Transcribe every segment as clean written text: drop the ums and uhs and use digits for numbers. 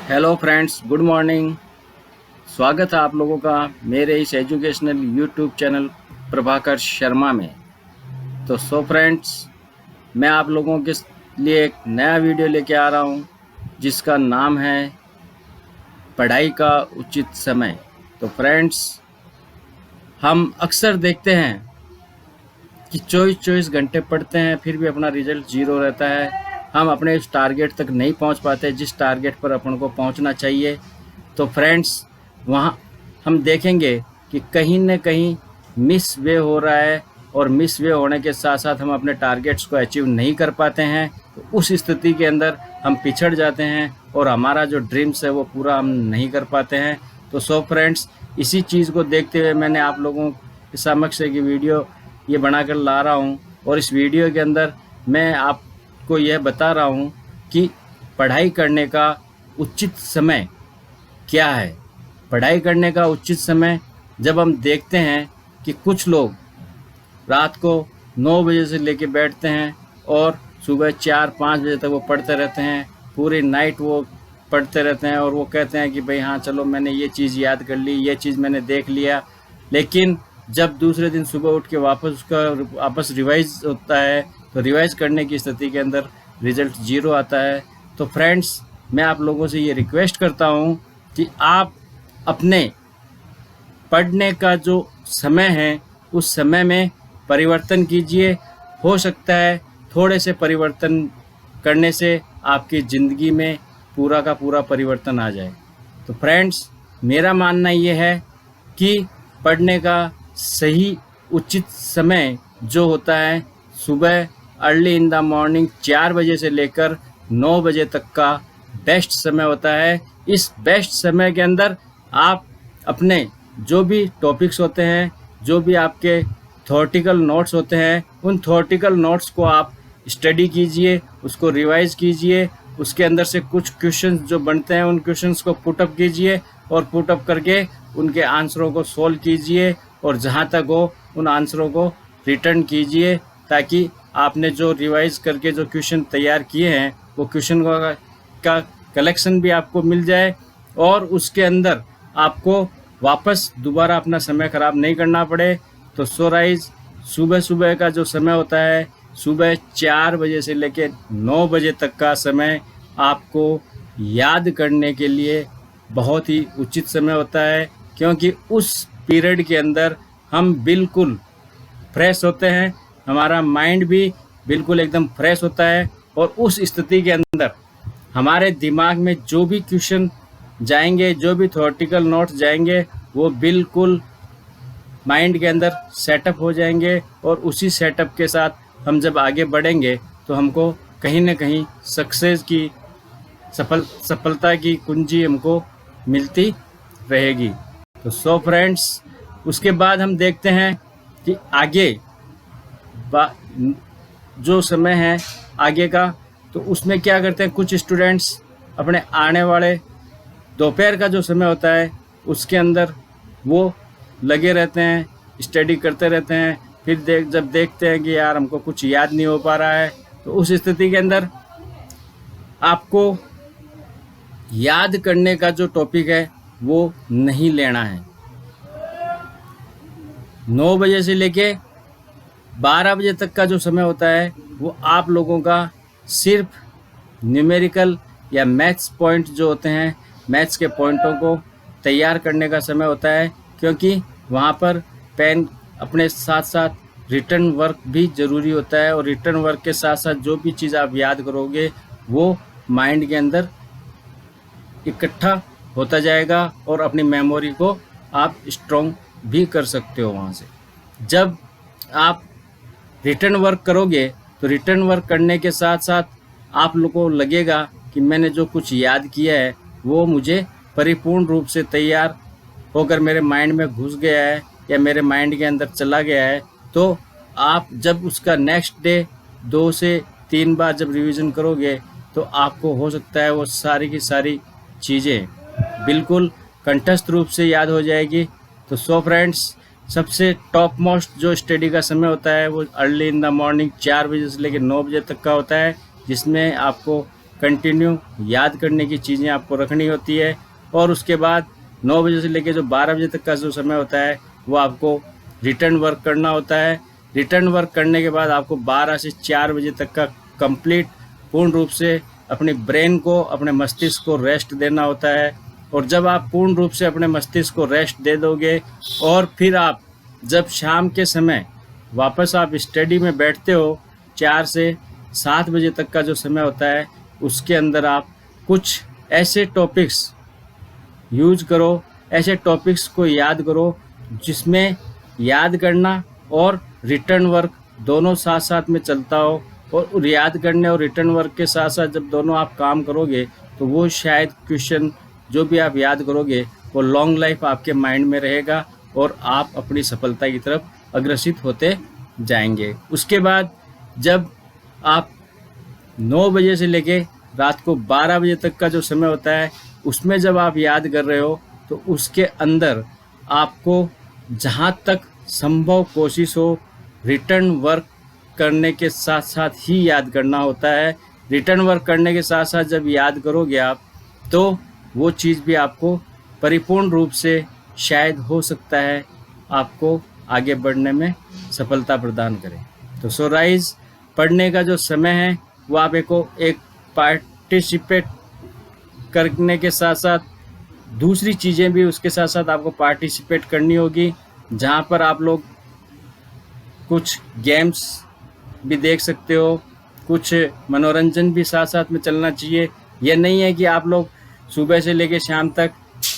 Hello friends, good morning. स्वागत है आप लोगों का मेरे इस educational YouTube channel Prabhakar Sharma में। तो फ्रेंड्स, मैं आप लोगों के लिए एक नया वीडियो लेके आ रहा हूँ जिसका नाम है पढ़ाई का उचित समय। तो फ्रेंड्स, हम अक्सर देखते हैं कि 24-24 घंटे पढ़ते हैं फिर भी अपना रिजल्ट ज़ीरो रहता है। हम अपने उस टारगेट तक नहीं पहुंच पाते जिस टारगेट पर अपन को पहुंचना चाहिए। तो फ्रेंड्स, वहाँ हम देखेंगे कि कहीं न कहीं मिस वे हो रहा है और मिस वे होने के साथ साथ हम अपने टारगेट्स को अचीव नहीं कर पाते हैं। तो उस स्थिति के अंदर हम पिछड़ जाते हैं और हमारा जो ड्रीम्स है वो पूरा हम नहीं कर पाते हैं। तो फ्रेंड्स, इसी चीज़ को देखते हुए मैंने आप लोगों के समक्ष एक वीडियो ये बनाकर ला रहा हूँ। और इस वीडियो के अंदर मैं आपको यह बता रहा हूँ कि पढ़ाई करने का उचित समय क्या है। पढ़ाई करने का उचित समय जब हम देखते हैं कि कुछ लोग रात को 9 बजे से लेके बैठते हैं और सुबह 4-5 बजे तक वो पढ़ते रहते हैं, पूरी नाइट वो पढ़ते रहते हैं और वो कहते हैं कि भाई हाँ चलो मैंने ये चीज़ याद कर ली, ये चीज़ मैंने देख लिया। लेकिन जब दूसरे दिन सुबह उठ के वापस रिवाइज होता है तो रिवाइज करने की स्थिति के अंदर रिजल्ट ज़ीरो आता है। तो फ्रेंड्स, मैं आप लोगों से ये रिक्वेस्ट करता हूँ कि आप अपने पढ़ने का जो समय है उस समय में परिवर्तन कीजिए। हो सकता है थोड़े से परिवर्तन करने से आपकी ज़िंदगी में पूरा का पूरा परिवर्तन आ जाए। तो फ्रेंड्स, मेरा मानना ये है कि पढ़ने का सही उचित समय जो होता है सुबह अर्ली इन द मॉर्निंग 4 बजे से लेकर 9 बजे तक का बेस्ट समय होता है। इस बेस्ट समय के अंदर आप अपने जो भी टॉपिक्स होते हैं, जो भी आपके थ्योरेटिकल नोट्स होते हैं, उन थ्योरेटिकल नोट्स को आप स्टडी कीजिए, उसको रिवाइज कीजिए। उसके अंदर से कुछ क्वेश्चंस जो बनते हैं उन क्वेश्चंस को पुटअप कीजिए और पुटअप करके उनके आंसरों को सोल्व कीजिए और जहाँ तक हो उन आंसरों को रिटर्न कीजिए, ताकि आपने जो रिवाइज करके जो क्वेश्चन तैयार किए हैं वो क्वेश्चन का कलेक्शन भी आपको मिल जाए और उसके अंदर आपको वापस दोबारा अपना समय ख़राब नहीं करना पड़े। तो सुबह सुबह का जो समय होता है, सुबह 4 बजे से लेकर 9 बजे तक का समय आपको याद करने के लिए बहुत ही उचित समय होता है, क्योंकि उस पीरियड के अंदर हम बिल्कुल फ्रेश होते हैं, हमारा माइंड भी बिल्कुल एकदम फ्रेश होता है और उस स्थिति के अंदर हमारे दिमाग में जो भी क्वेश्चन जाएंगे, जो भी थ्योरेटिकल नोट्स जाएंगे, वो बिल्कुल माइंड के अंदर सेटअप हो जाएंगे और उसी सेटअप के साथ हम जब आगे बढ़ेंगे तो हमको कहीं ना कहीं सक्सेस की सफलता की कुंजी हमको मिलती रहेगी। तो फ्रेंड्स, उसके बाद हम देखते हैं कि आगे जो समय है आगे का, तो उसमें क्या करते हैं कुछ स्टूडेंट्स अपने आने वाले दोपहर का जो समय होता है उसके अंदर वो लगे रहते हैं, स्टडी करते रहते हैं। फिर जब देखते हैं कि यार हमको कुछ याद नहीं हो पा रहा है, तो उस स्थिति के अंदर आपको याद करने का जो टॉपिक है वो नहीं लेना है। 9 बजे से लेके 12 बजे तक का जो समय होता है वो आप लोगों का सिर्फ न्यूमेरिकल या मैथ्स पॉइंट जो होते हैं, मैथ्स के पॉइंटों को तैयार करने का समय होता है, क्योंकि वहाँ पर पेन अपने साथ साथ रिटर्न वर्क भी ज़रूरी होता है और रिटर्न वर्क के साथ साथ जो भी चीज़ आप याद करोगे वो माइंड के अंदर इकट्ठा होता जाएगा और अपनी मेमोरी को आप स्ट्रॉन्ग भी कर सकते हो वहाँ से। जब आप रिटर्न वर्क करोगे तो रिटर्न वर्क करने के साथ साथ आप लोगों को लगेगा कि मैंने जो कुछ याद किया है वो मुझे परिपूर्ण रूप से तैयार होकर मेरे माइंड में घुस गया है या मेरे माइंड के अंदर चला गया है। तो आप जब उसका नेक्स्ट डे 2 से 3 बार जब रिवीजन करोगे तो आपको हो सकता है वो सारी की सारी चीज़ें बिल्कुल कंठस्थ रूप से याद हो जाएगी। तो फ्रेंड्स, सबसे टॉप मोस्ट जो स्टडी का समय होता है वो अर्ली इन द मॉर्निंग 4 बजे से लेकर 9 बजे तक का होता है, जिसमें आपको कंटिन्यू याद करने की चीज़ें आपको रखनी होती है। और उसके बाद 9 बजे से लेकर जो 12 बजे तक का जो समय होता है वो आपको रिटर्न वर्क करना होता है। रिटर्न वर्क करने के बाद आपको 12 से 4 बजे तक का कंप्लीट पूर्ण रूप से अपने ब्रेन को, अपने मस्तिष्क को रेस्ट देना होता है। और जब आप पूर्ण रूप से अपने मस्तिष्क को रेस्ट दे दोगे और फिर आप जब शाम के समय वापस आप स्टडी में बैठते हो, 4 से 7 बजे तक का जो समय होता है उसके अंदर आप कुछ ऐसे टॉपिक्स यूज करो, ऐसे टॉपिक्स को याद करो जिसमें याद करना और रिटर्न वर्क दोनों साथ साथ में चलता हो। और याद करने और रिटर्न वर्क के साथ साथ जब दोनों आप काम करोगे तो वो शायद क्वेश्चन जो भी आप याद करोगे वो लॉन्ग लाइफ आपके माइंड में रहेगा और आप अपनी सफलता की तरफ अग्रसित होते जाएंगे। उसके बाद जब आप 9 बजे से लेके रात को 12 बजे तक का जो समय होता है उसमें जब आप याद कर रहे हो तो उसके अंदर आपको जहाँ तक संभव कोशिश हो रिटर्न वर्क करने के साथ साथ ही याद करना होता है। रिटर्न वर्क करने के साथ साथ जब याद करोगे आप तो वो चीज़ भी आपको परिपूर्ण रूप से शायद हो सकता है आपको आगे बढ़ने में सफलता प्रदान करे। तो सो राइज पढ़ने का जो समय है वो आप एक पार्टिसिपेट करने के साथ साथ दूसरी चीज़ें भी उसके साथ साथ आपको पार्टिसिपेट करनी होगी, जहाँ पर आप लोग कुछ गेम्स भी देख सकते हो, कुछ मनोरंजन भी साथ साथ में चलना चाहिए। यह नहीं है कि आप लोग सुबह से लेकर शाम तक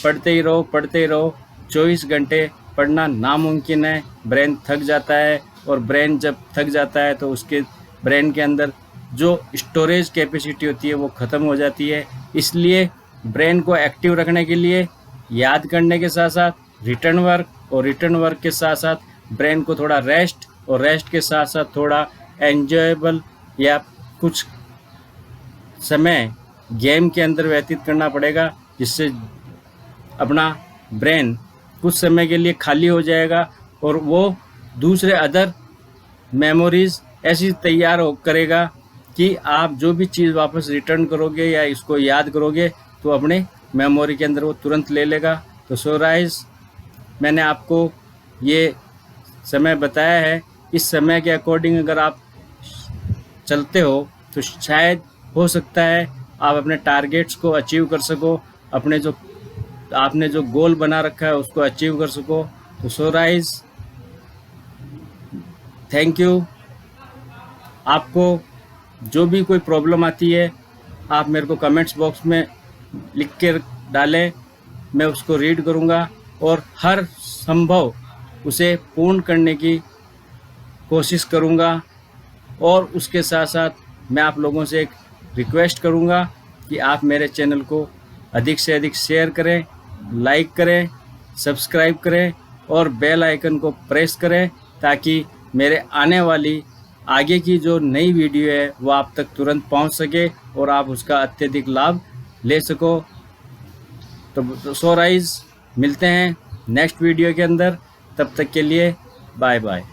पढ़ते ही रहो। 24 घंटे पढ़ना नामुमकिन है, ब्रेन थक जाता है और ब्रेन जब थक जाता है तो उसके ब्रेन के अंदर जो स्टोरेज कैपेसिटी होती है वो ख़त्म हो जाती है। इसलिए ब्रेन को एक्टिव रखने के लिए याद करने के साथ साथ रिटर्न वर्क और रिटर्न वर्क के साथ साथ ब्रेन को थोड़ा रेस्ट और रेस्ट के साथ साथ थोड़ा एन्जॉयबल या कुछ समय गेम के अंदर व्यतीत करना पड़ेगा, जिससे अपना ब्रेन कुछ समय के लिए खाली हो जाएगा और वो दूसरे अदर मेमोरीज़ ऐसी तैयार करेगा कि आप जो भी चीज़ वापस रिटर्न करोगे या इसको याद करोगे तो अपने मेमोरी के अंदर वो तुरंत ले लेगा। तो सो राइज मैंने आपको ये समय बताया है, इस समय के अकॉर्डिंग अगर आप चलते हो तो शायद हो सकता है आप अपने टारगेट्स को अचीव कर सको, आपने जो गोल बना रखा है उसको अचीव कर सको। तो सो राइज थैंक यू। आपको जो भी कोई प्रॉब्लम आती है आप मेरे को कमेंट्स बॉक्स में लिख के डालें, मैं उसको रीड करूँगा और हर संभव उसे पूर्ण करने की कोशिश करूँगा। और उसके साथ साथ मैं आप लोगों से एक रिक्वेस्ट करूँगा कि आप मेरे चैनल को अधिक से अधिक शेयर करें, लाइक करें, सब्सक्राइब करें और बेल आइकन को प्रेस करें ताकि मेरे आने वाली आगे की जो नई वीडियो है वो आप तक तुरंत पहुंच सके और आप उसका अत्यधिक लाभ ले सको। तो सो राइज मिलते हैं नेक्स्ट वीडियो के अंदर, तब तक के लिए बाय बाय।